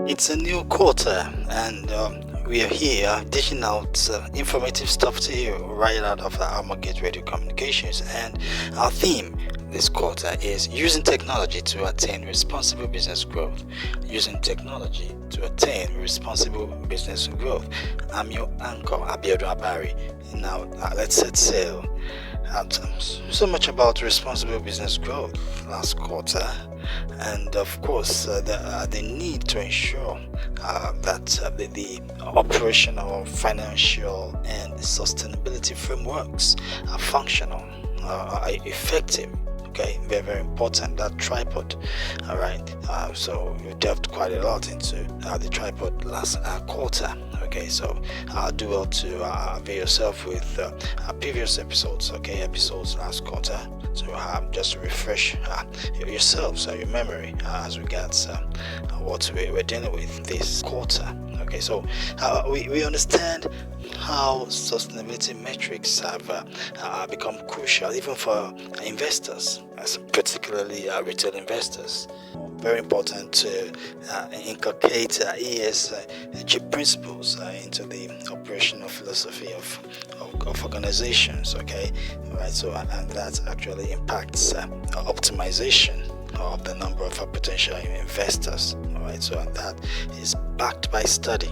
It's a new quarter, and we are here dishing out informative stuff to you right out of our Mortgage Radio Communications. And our theme this quarter is using technology to attain responsible business growth. Using technology to attain responsible business growth. I'm your anchor, Abiodun Abari. Now, let's set sail. So much about responsible business growth last quarter, and of course the need to ensure that the operational, financial, and sustainability frameworks are functional, are effective. Okay, very, very important, that tripod. All right, so we delved quite a lot into the tripod last quarter. Okay, so do well to avail yourself with previous episodes. Okay, episodes last quarter. So just to refresh yourselves, your memory as regards what we're dealing with this quarter. Okay, so we understand how sustainability metrics have become crucial even for investors, particularly retail investors. Very important to inculcate ESG principles into the operational philosophy of organizations. Okay, right. So and that actually impacts optimization of the number of potential investors. All right, so and that is backed by study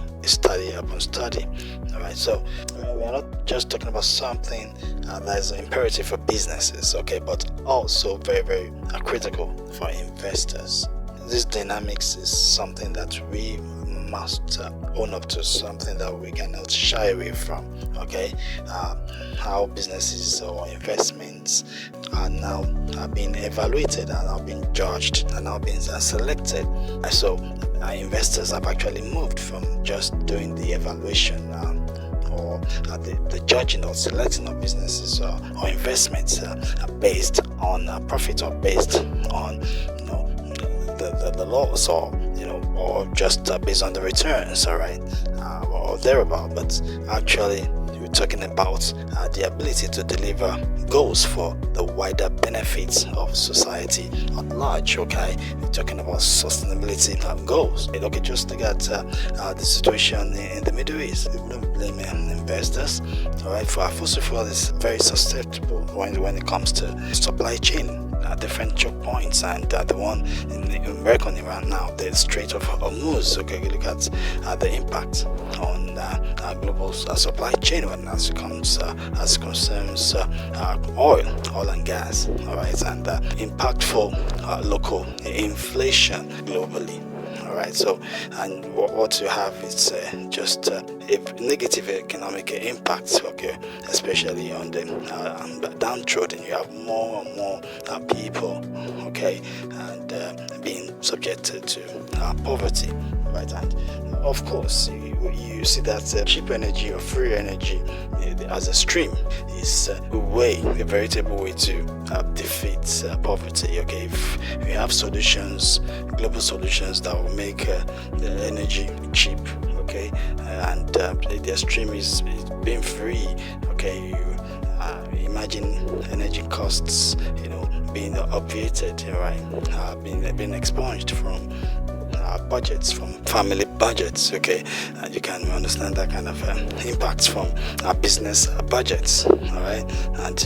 upon study. All right, so we are not just talking about something that is imperative for businesses, okay, but also very, very critical for investors. This dynamics is something that we must own up to, something that we cannot shy away from. Okay, how businesses or investments are now being evaluated, are now being judged, are now being selected. So investors have actually moved from just doing the evaluation or the judging or selecting of businesses or investments based on profit, or based on the laws, or just based on the returns, all right, or thereabout. But actually we're talking about the ability to deliver goals for the wider benefits of society at large. Okay, we're talking about sustainability goals. Okay, just look at the situation in the Middle East. We wouldn't blame investors, all right, for fossil fuel is very susceptible when it comes to supply chain. Different choke points, and the one in reckoning right now, the Strait of Hormuz. Okay, you look at the impact on global supply chain as it concerns oil and gas. All right, and impactful local inflation globally. All right, so and what you have is just a negative economic impact. Okay, especially on the downtrodden. You have more and more people, okay, and being subjected to poverty, right? And of course, you see that cheap energy or free energy as a stream is a veritable way to defeat poverty. Okay, if we have solutions, global solutions that will make the energy cheap, okay, and the stream is being free, okay, you imagine energy costs, being obviated, right, being expunged from budgets, from family budgets. Okay, and you can understand that kind of impacts from business budgets. All right, and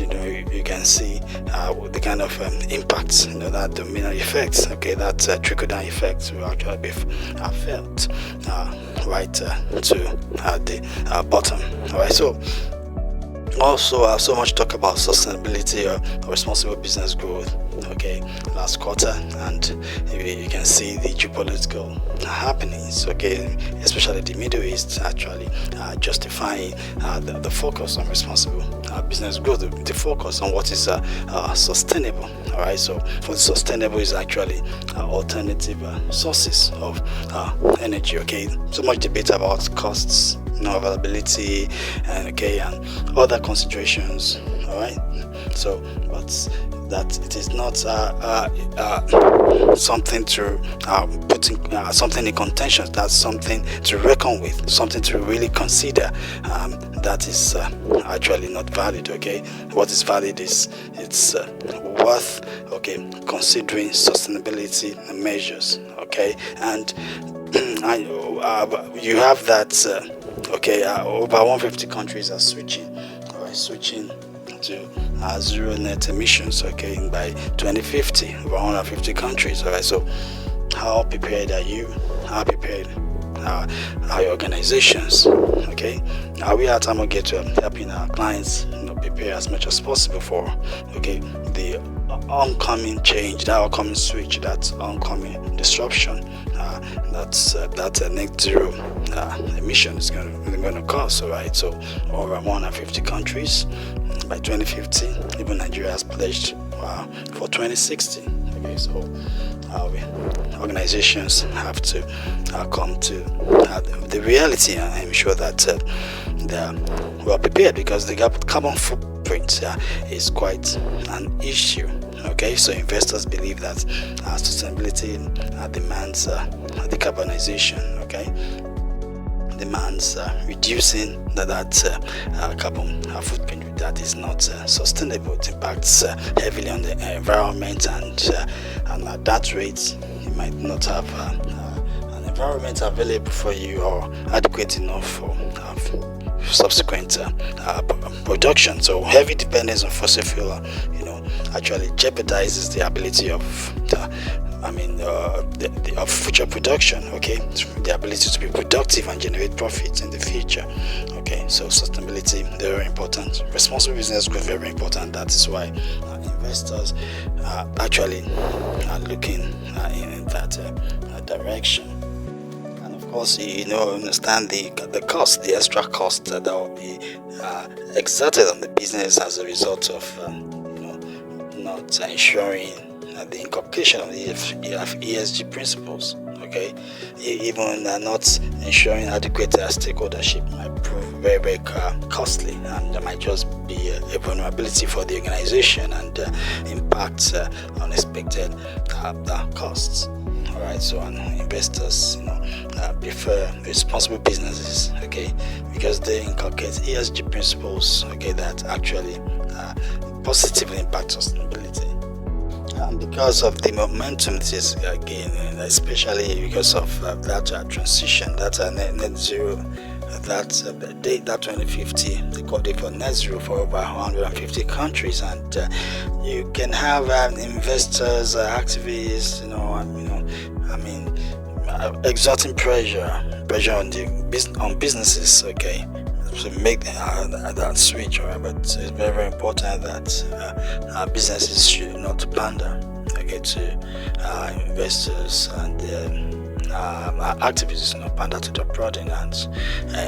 you can see the kind of impacts, that domino effects. Okay, that trickle down effects will actually be felt right to the bottom. All right, so also so much talk about sustainability or responsible business growth, okay, last quarter, and you can see the geopolitical happenings, okay, especially the Middle East actually justifying the focus on responsible business growth, the focus on what is sustainable. All right, so for sustainable is actually alternative sources of energy. Okay, so much debate about costs, availability, and other considerations. All right, so but that it is not something to put something in contention. That's something to reckon with, something to really consider. That is actually not valid. Okay, what is valid is it's worth considering sustainability measures. Okay. okay, and you have that. Over 150 countries are switching to zero net emissions, okay, by 2050. Over 150 countries, all right. So how prepared are you? How prepared are your organizations? Okay, are we at Amogate helping our clients prepare as much as possible for the oncoming change, that oncoming switch, that oncoming disruption that net zero emission is going to cause, all right? So over 150 countries by 2050, even Nigeria has pledged for 2060. Okay, so organizations have to come to the reality. I'm sure that they are well prepared, because the carbon footprint is quite an issue. Okay, so investors believe that sustainability demands decarbonization. Okay, demands reducing that carbon footprint that is not sustainable. It impacts heavily on the environment, and at that rate, you might not have an environment available for you or adequate enough for subsequent production. So heavy dependence on fossil fuel, actually jeopardizes the ability of of future production. Okay, the ability to be productive and generate profits in the future. Okay, so sustainability very important. Responsible business growth very important. That is why investors actually are looking in that direction. Of course, understand the cost, the extra cost that will be exerted on the business as a result of not ensuring the inculcation of the ESG principles. Okay, even not ensuring adequate stakeholdership might prove very, very costly, and there might just be a vulnerability for the organization and impact unexpected costs. All right, so investors prefer responsible businesses, okay, because they inculcate ESG principles, okay, that actually positively impact sustainability. And because of the momentum this is gaining, especially because of that transition, that net zero, that 2050, they called it for net zero for over 150 countries, and you can have investors, activists, exerting pressure on businesses, okay, to make that switch, right? But it's very, very important that businesses should not pander, okay, to investors and activists, pander to the product, and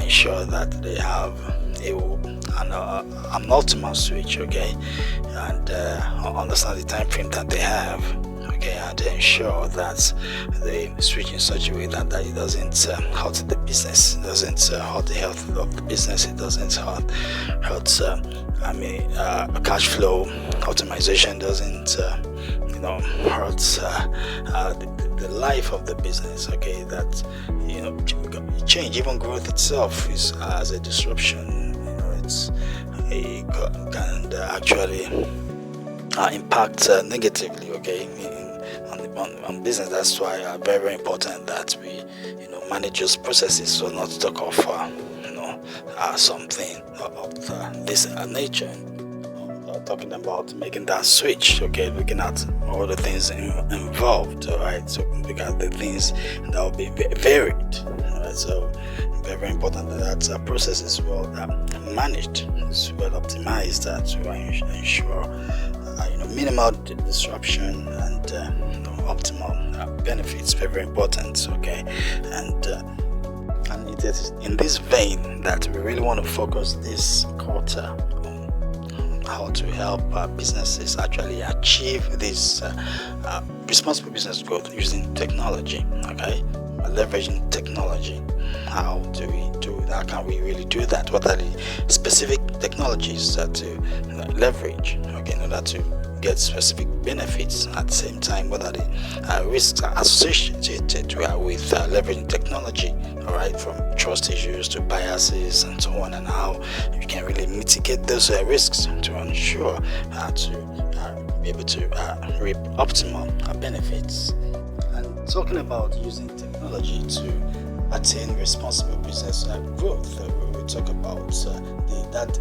ensure that they have an optimal switch, okay, and understand the time frame that they have. Okay, and ensure that they switch in such a way that it doesn't hurt the business, doesn't hurt the health of the business, it doesn't hurt cash flow optimization, doesn't hurt the life of the business. Okay, that change, even growth itself is as a disruption. It can actually impact negatively, okay, on business. That's why very, very important that we manage those processes, so not to talk of something of this nature. Talking about making that switch, okay, looking at all the things involved, all right, so look at the things that will be varied, all right, so very, very important that process is well managed, is well optimized, to ensure minimal disruption and optimal benefits. Very, very important, okay, and it is in this vein that we really want to focus this quarter on how to help businesses actually achieve this responsible business growth using technology, okay, leveraging technology. How do we do that? How can we really do that? What are the specific technologies to leverage, okay, in order to get specific benefits? At the same time, what are the risks associated with leveraging technology, all right, from trust issues to biases and so on, and how you can really mitigate those risks to ensure to be able to reap optimal benefits. And talking about using technology to attain responsible business growth. We will talk about that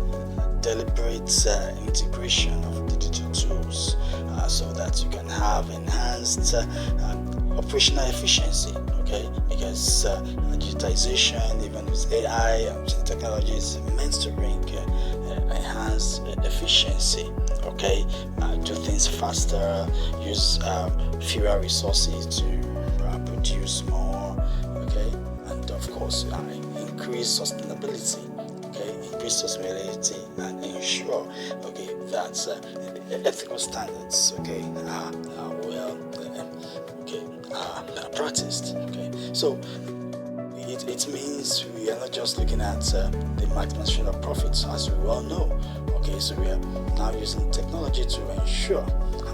deliberate integration of digital tools so that you can have enhanced operational efficiency. Okay, because digitization, even with AI technology, is meant to bring enhanced efficiency. Okay, do things faster, use fewer resources to produce more. Okay, and of course increase sustainability. Okay, increase sustainability and ensure that ethical standards are well practiced. Okay, so it means we are not just looking at the maximization of profits, as we all know. Okay, so we are now using technology to ensure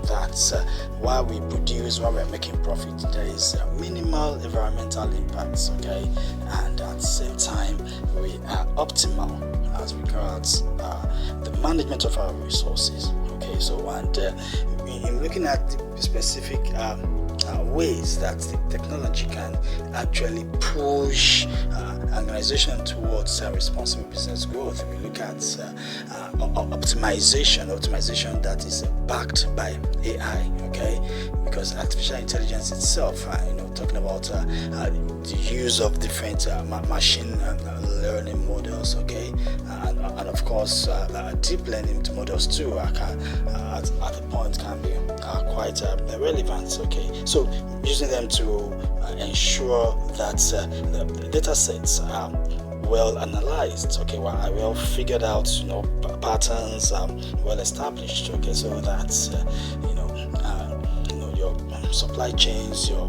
that while we produce, while we are making profit, there is minimal environmental impacts. Okay, and at the same time we are optimal as regards the management of our resources. Okay, so and in looking at the specific ways that the technology can actually push an organization towards responsible business growth, we look at optimization that is backed by AI. Okay, because artificial intelligence itself, talking about the use of different machine learning models. Okay, and of course deep learning models too at the point can be quite relevant. Okay, so using them to ensure that the data sets are well analyzed, okay, well figured out, patterns well established. Okay, so that your supply chains, your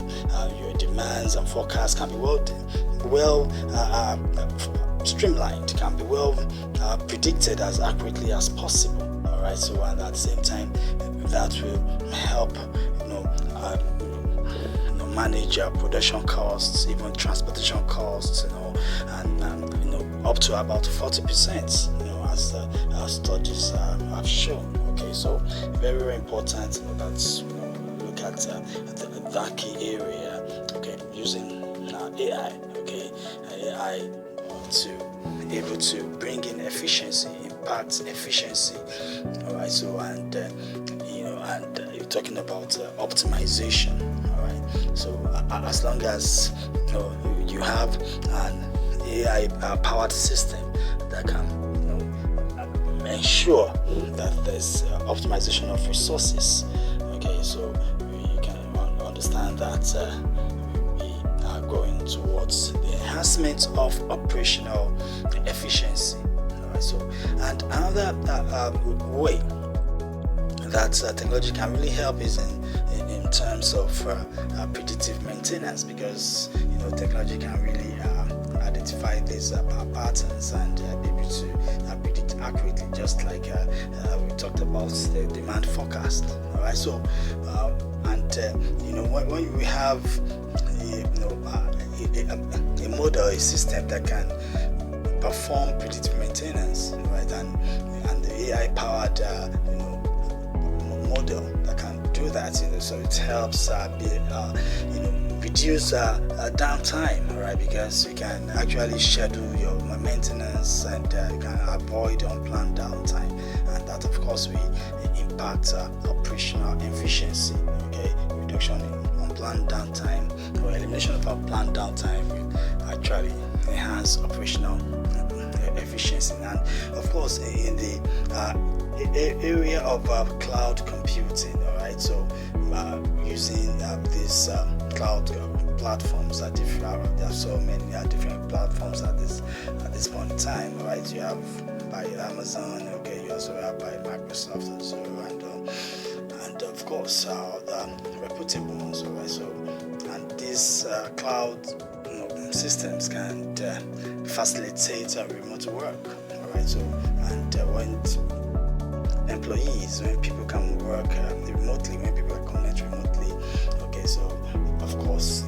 demands and forecasts can be well streamlined, can be well predicted as accurately as possible. All right, so and at the same time that will help manage production costs, even transportation costs, and up to about 40%, as studies have shown. Okay, so very, very important that look at that key area. Okay, using AI. Okay, AI to able to bring in efficiency, impact efficiency. All right, so and you're talking about optimization. All right, so as long as you have an AI powered system that can ensure that there's optimization of resources. Okay, so you can understand that we are going towards the enhancement of operational efficiency. All right, so and another way that technology can really help is in terms of predictive maintenance, because technology can really identify these patterns and be able to predict accurately, just like we talked about the demand forecast. All right, so when we have a model, a system that can perform predictive maintenance, right, and the AI powered model that can do that, so it helps reduce downtime, right, because you can actually schedule your maintenance and you can avoid unplanned downtime, and that of course will impact operational efficiency. Okay, reduction in unplanned downtime or elimination of unplanned downtime will actually enhance operational efficiency. And of course in the area of cloud computing, all right, so using these cloud platforms are different. There are so many different platforms at this point in time. All right, you have by Amazon. Okay, you also have by Microsoft and so and of course the reputable ones. All right, so and these cloud systems can facilitate remote work. All right, so and when people can work remotely, when people are connected remotely. Okay, so of course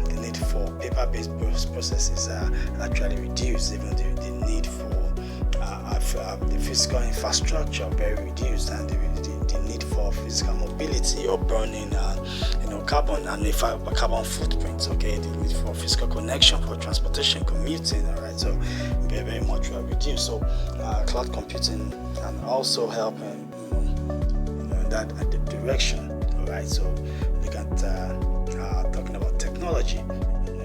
the need for paper-based processes are actually reduced. Even the need for the physical infrastructure very reduced, and the the need for physical mobility or burning carbon and carbon footprints. Okay, the need for physical connection for transportation, commuting. All right, so very, very much reduced. So cloud computing can also help in that direction. All right, so look at talking about technology,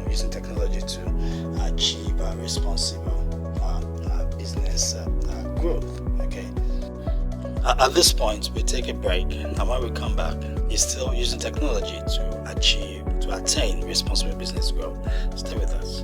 using technology to achieve responsible business growth. Okay. At this point, we take a break, and when we come back, it's still using technology to attain responsible business growth. Stay with us.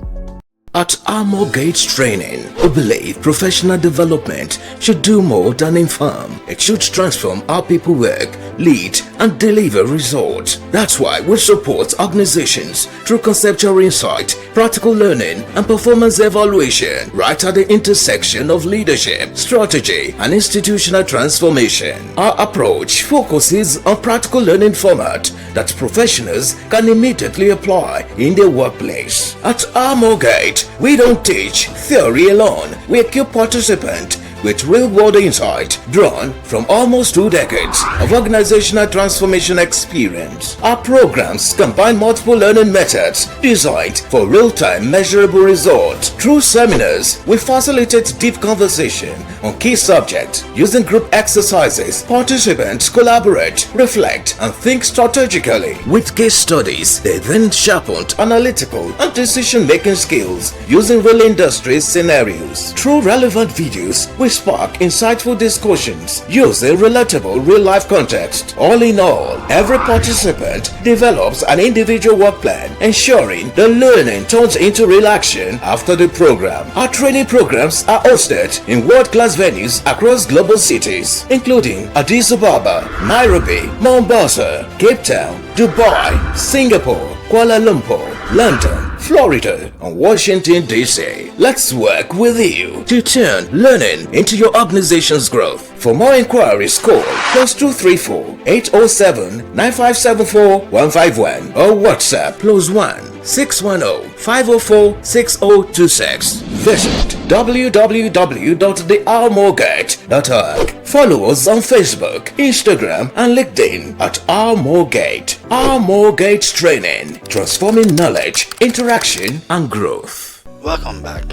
At Armor Gates Training, we believe professional development should do more than inform. It should transform how people work, lead, and deliver results. That's why we support organizations through conceptual insight, practical learning, and performance evaluation right at the intersection of leadership, strategy, and institutional transformation. Our approach focuses on practical learning format that professionals can immediately apply in their workplace. At Armor Gate, we don't teach theory alone. We equip participants with real-world insight drawn from almost 2 decades of organizational transformation experience. Our programs combine multiple learning methods designed for real-time measurable results. Through seminars, we facilitate deep conversation on key subjects. Using group exercises, participants collaborate, reflect, and think strategically. With case studies, they then sharpened analytical and decision-making skills using real industry scenarios. Through relevant videos, we spark insightful discussions using relatable real-life context. All in all, every participant develops an individual work plan, ensuring the learning turns into real action after the program. Our training programs are hosted in world-class venues across global cities, including Addis Ababa, Nairobi, Mombasa, Cape Town, Dubai, Singapore, Kuala Lumpur, London, Florida, and Washington, D.C. Let's work with you to turn learning into your organization's growth. For more inquiries, call +234 807 9574 151 or WhatsApp +1 610 504 6026. Visit www.thearmorgate.org. Follow us on Facebook, Instagram, and LinkedIn at Armorgate. Armorgate Training, transforming knowledge, interaction, and growth. Welcome back.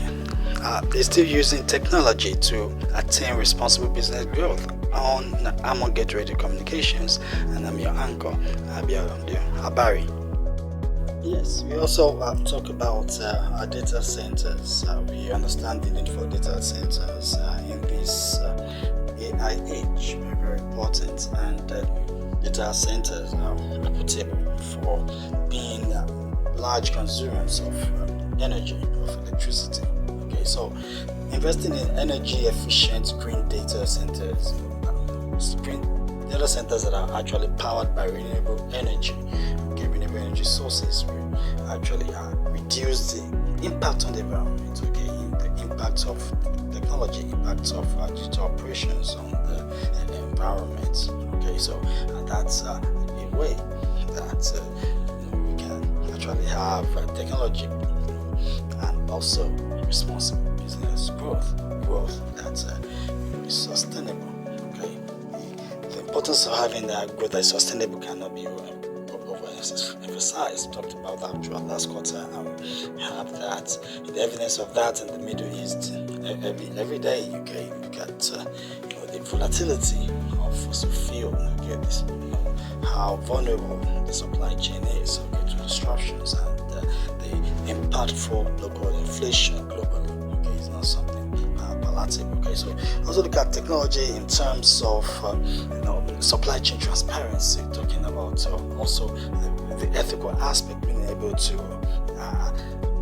They're still using technology to attain responsible business growth on Armorgate Radio Communications, and I'm your anchor, Abari. Yes, we also talk about our data centers. We understand the need for data centers in this AI age, very important, and data centers are reputable for being large consumers of energy, of electricity. Okay, so investing in energy efficient green data centers, data centers that are actually powered by renewable energy. Okay, renewable energy sources will actually reduce the impact on the environment. Okay, the impact of technology, impact of digital operations on the environment. Okay, so that's a way that we can actually have technology and also responsible business growth that is sustainable. Okay, the importance of having that growth that is sustainable cannot be overemphasized. We talked about that throughout last quarter, and we have that, the evidence of that in the Middle East. Every day, okay, you get the volatility of fossil fuel. Okay, this, how vulnerable the supply chain is, okay, to disruptions, and the impact for local inflation globally. Okay, it's not something palatable. Okay, so also look at technology in terms of supply chain transparency. Talking about also the ethical aspect, being able to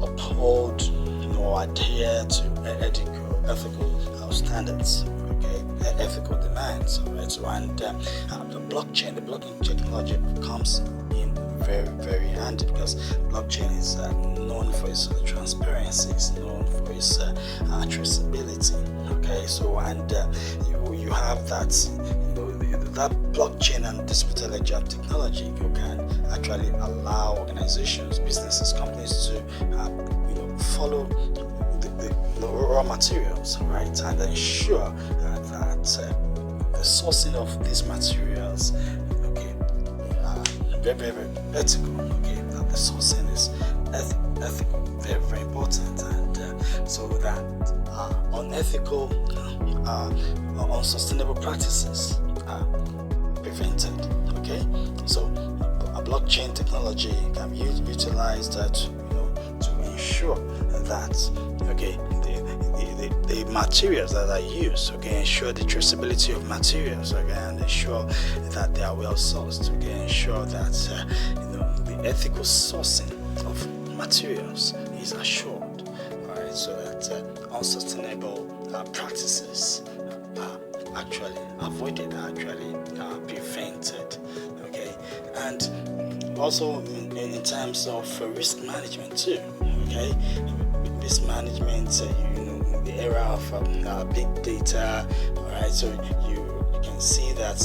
uphold or adhere to ethical standards. Okay, ethical demands. Right, so and the blockchain technology comes in very, very handy, because blockchain is known for its transparency, it's known for its traceability. Okay, so and you have that that blockchain and distributed ledger technology, you can actually allow organizations, businesses, companies to follow the raw materials, right, and ensure that the sourcing of these materials, okay, very, very ethical. Okay, the sourcing is ethical, very, very important, and so that unethical, unsustainable practices are prevented. Okay, so a blockchain technology can be utilized to ensure that, okay, the materials that are used, okay, ensure the traceability of materials, okay, and ensure that they are well sourced, okay, ensure that the ethical sourcing of materials is assured, all right, so that unsustainable practices are actually avoided, actually prevented, okay, and also in terms of risk management too, okay, risk management, the era of big data, all right, so you can see that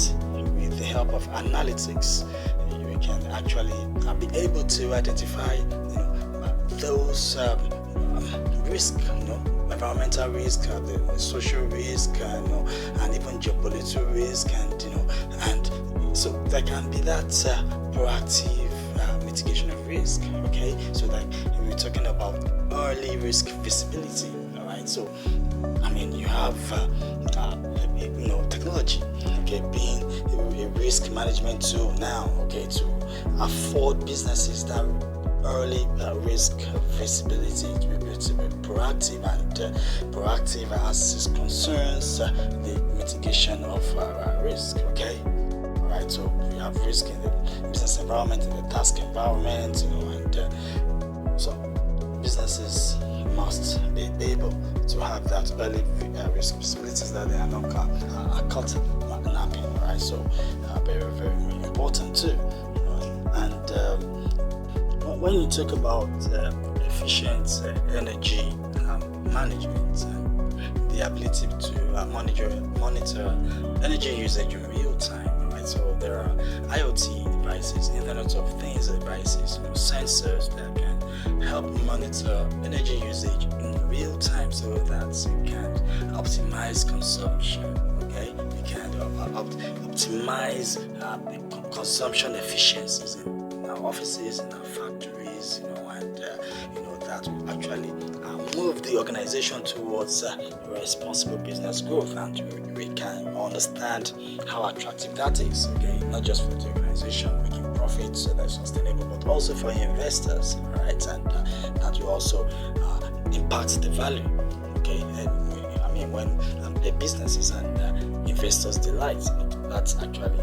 with the help of analytics, you can actually be able to identify those risk, environmental risk, the social risk, and even geopolitical risk, and so there can be that proactive mitigation of risk. Okay, so that we're talking about early risk visibility. All right, so I mean you have technology, okay, being a risk management tool now, okay, to afford businesses that early risk visibility, to be proactive and proactive as it concerns the mitigation of risk. Okay, all right, so we have risk in the business environment, in the task environment, and so businesses must be able to have that early risk visibilities that they are not caught napping. All right, so very, very important too, and when you talk about efficient energy management, the ability to monitor energy usage in real time, right? So there are IoT devices, Internet of Things devices, sensors that can help monitor energy usage in real time, so that you can optimize consumption. Okay, you can optimize the consumption efficiencies in our offices, in our factories, and that will actually move the organization towards responsible business growth, and we can understand how attractive that is. Okay, not just for the organization making profits that's sustainable, but also for investors, right? And that will also impact the value. Okay, I mean when the businesses and investors delight, that actually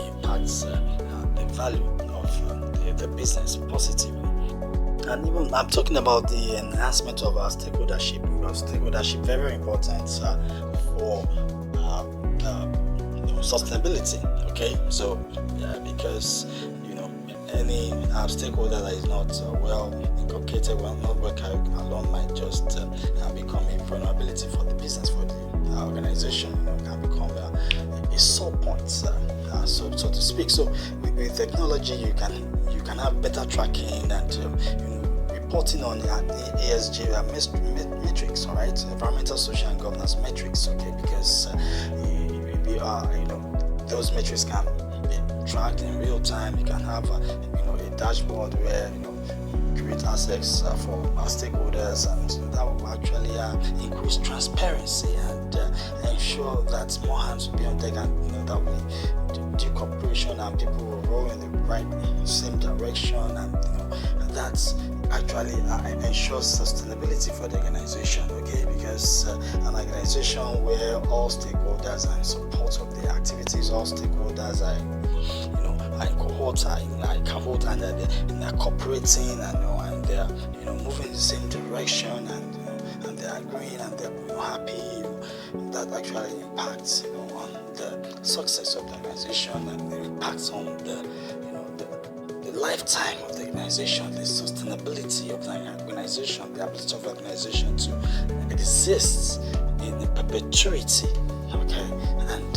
impacts the value of the business positively. And even I'm talking about the enhancement of our stakeholdership, because stakeholdership very, very important for sustainability. Okay, so because any stakeholder that is not well inculcated, well not working alone, might just become a vulnerability for the business, for the organization. Can become a sore point, so to speak. So with technology, you can have better tracking and reporting on the ESG metrics, all right, environmental, social, and governance metrics. Okay, because we are, those metrics can be tracked in real time. You can have a dashboard where create access for our stakeholders, and that will actually increase transparency and ensure that more hands will be on deck, and that we do cooperation and people will row in the right same direction, and that's actually ensures sustainability for the organization. Okay, because an organization where all stakeholders are in support of the activities, all stakeholders are in cohort, and they're cooperating, and they're moving in the same direction, and they're agreeing, and they're happy. That actually impacts on the success of the organization, and it impacts on the lifetime of the organization, the sustainability of the organization, the ability of the organization to exist in perpetuity. Okay, and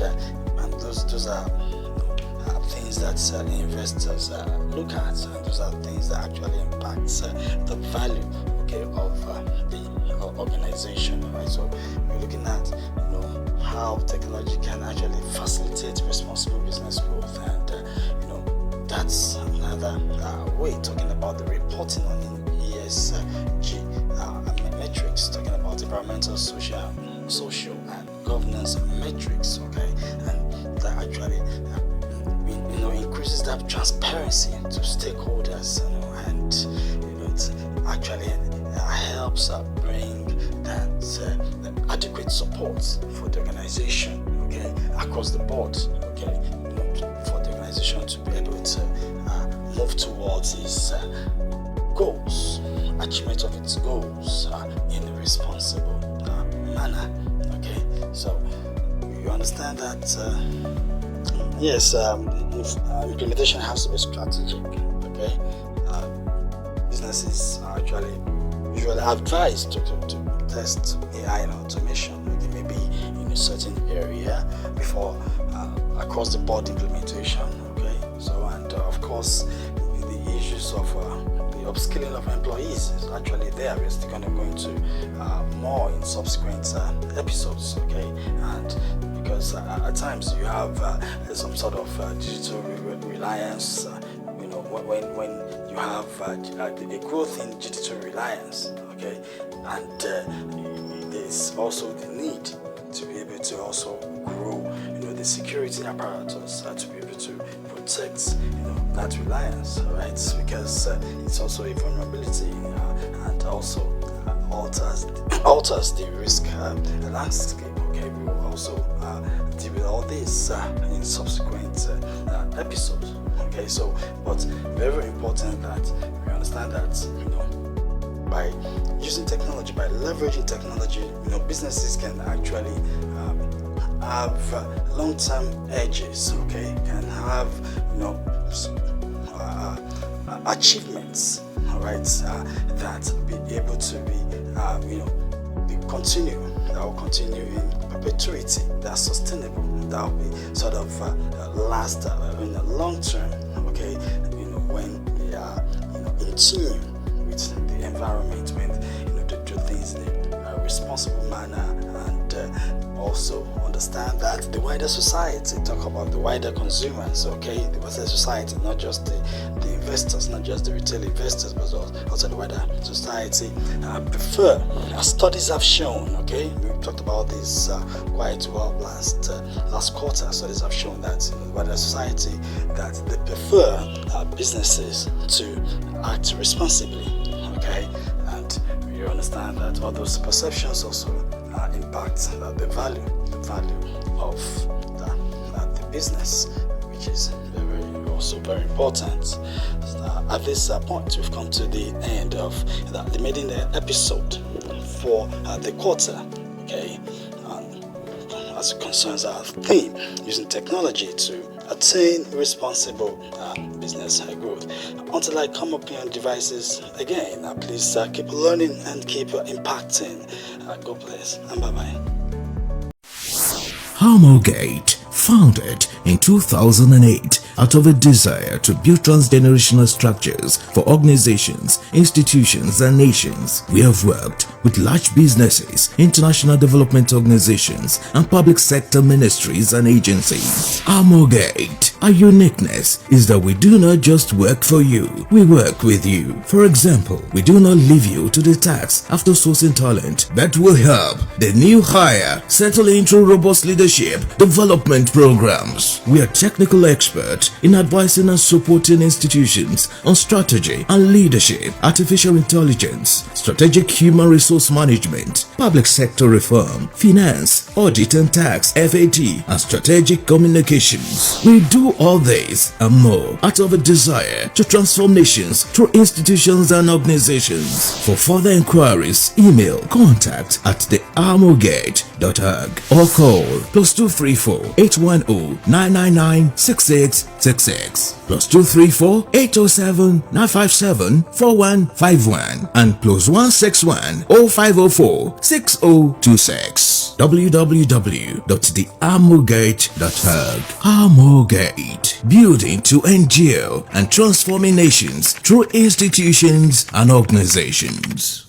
those are things that investors look at, and those are things that actually impact the value, okay, of the organization. Right? So we're looking at how technology can actually facilitate responsible business growth, and that's another way, talking about the reporting on ESG metrics, talking about environmental, social and governance metrics, okay, and that actually increases that transparency to stakeholders, and it actually helps bring that adequate support for the organization, okay, across the board, okay, for the organization to be able to move towards its goals, achievement of its goals in a responsible manner, okay. So you understand that yes, implementation has to be strategic, okay. Businesses are usually advised to test AI and automation, okay, maybe in a certain area before across the board implementation, okay. So, and of course the issues of the upskilling of employees is actually there. We're still going to go into more in subsequent episodes, okay. And because at times you have some sort of digital reliance, when you have a growth in digital reliance, okay, and there's also the need to be able to also grow, the security apparatus to be able to protect, that reliance, right? Because it's also a vulnerability and also alters the risk landscape. Okay, we will also deal with all this in subsequent episodes. Okay, so but very, very important that we understand that by using technology, by leveraging technology, businesses can actually have long-term edges. Okay, can have achievements. All right, that be able to be continue. That will continue in perpetuity. That's sustainable. That will be sort of last in the long term. Okay, when we are in tune with the environment, when they do things in a responsible manner, and also understand that the wider society, talk about the wider consumers, okay, the wider society, not just the investors, not just the retail investors, but also the wider society prefer, as studies have shown, okay, we talked about this quite well last quarter. Studies have shown that the wider society, that they prefer businesses to act responsibly, okay, and you understand that all those perceptions also impact the value of the business, which is also very important. At this point, we've come to the end of the maiden episode for the quarter, okay, as it concerns our theme, using technology to attain responsible business growth. Until I come up here on devices again, please keep learning and keep impacting. God bless and bye-bye. Harmogate, founded in 2008 out of a desire to build transgenerational structures for organizations, institutions, and nations. We have worked with large businesses, international development organizations, and public sector ministries and agencies. Harmogate, our uniqueness is that we do not just work for you, we work with you. For example, we do not leave you to the task after sourcing talent that will help the new hire settle into robust leadership development programs. We are technical experts in advising and supporting institutions on strategy and leadership, artificial intelligence, strategic human resource management, public sector reform, finance, audit and tax, FAT, and strategic communications. We do all this and more out of a desire to transform nations through institutions and organizations. For further inquiries, email contact@thearmorgate.org or call +234 810 999 6666, +234 807 957 4151, and +161 0504 6026. www.thearmorgate.org. Armorgate, building to endure and transforming nations through institutions and organizations.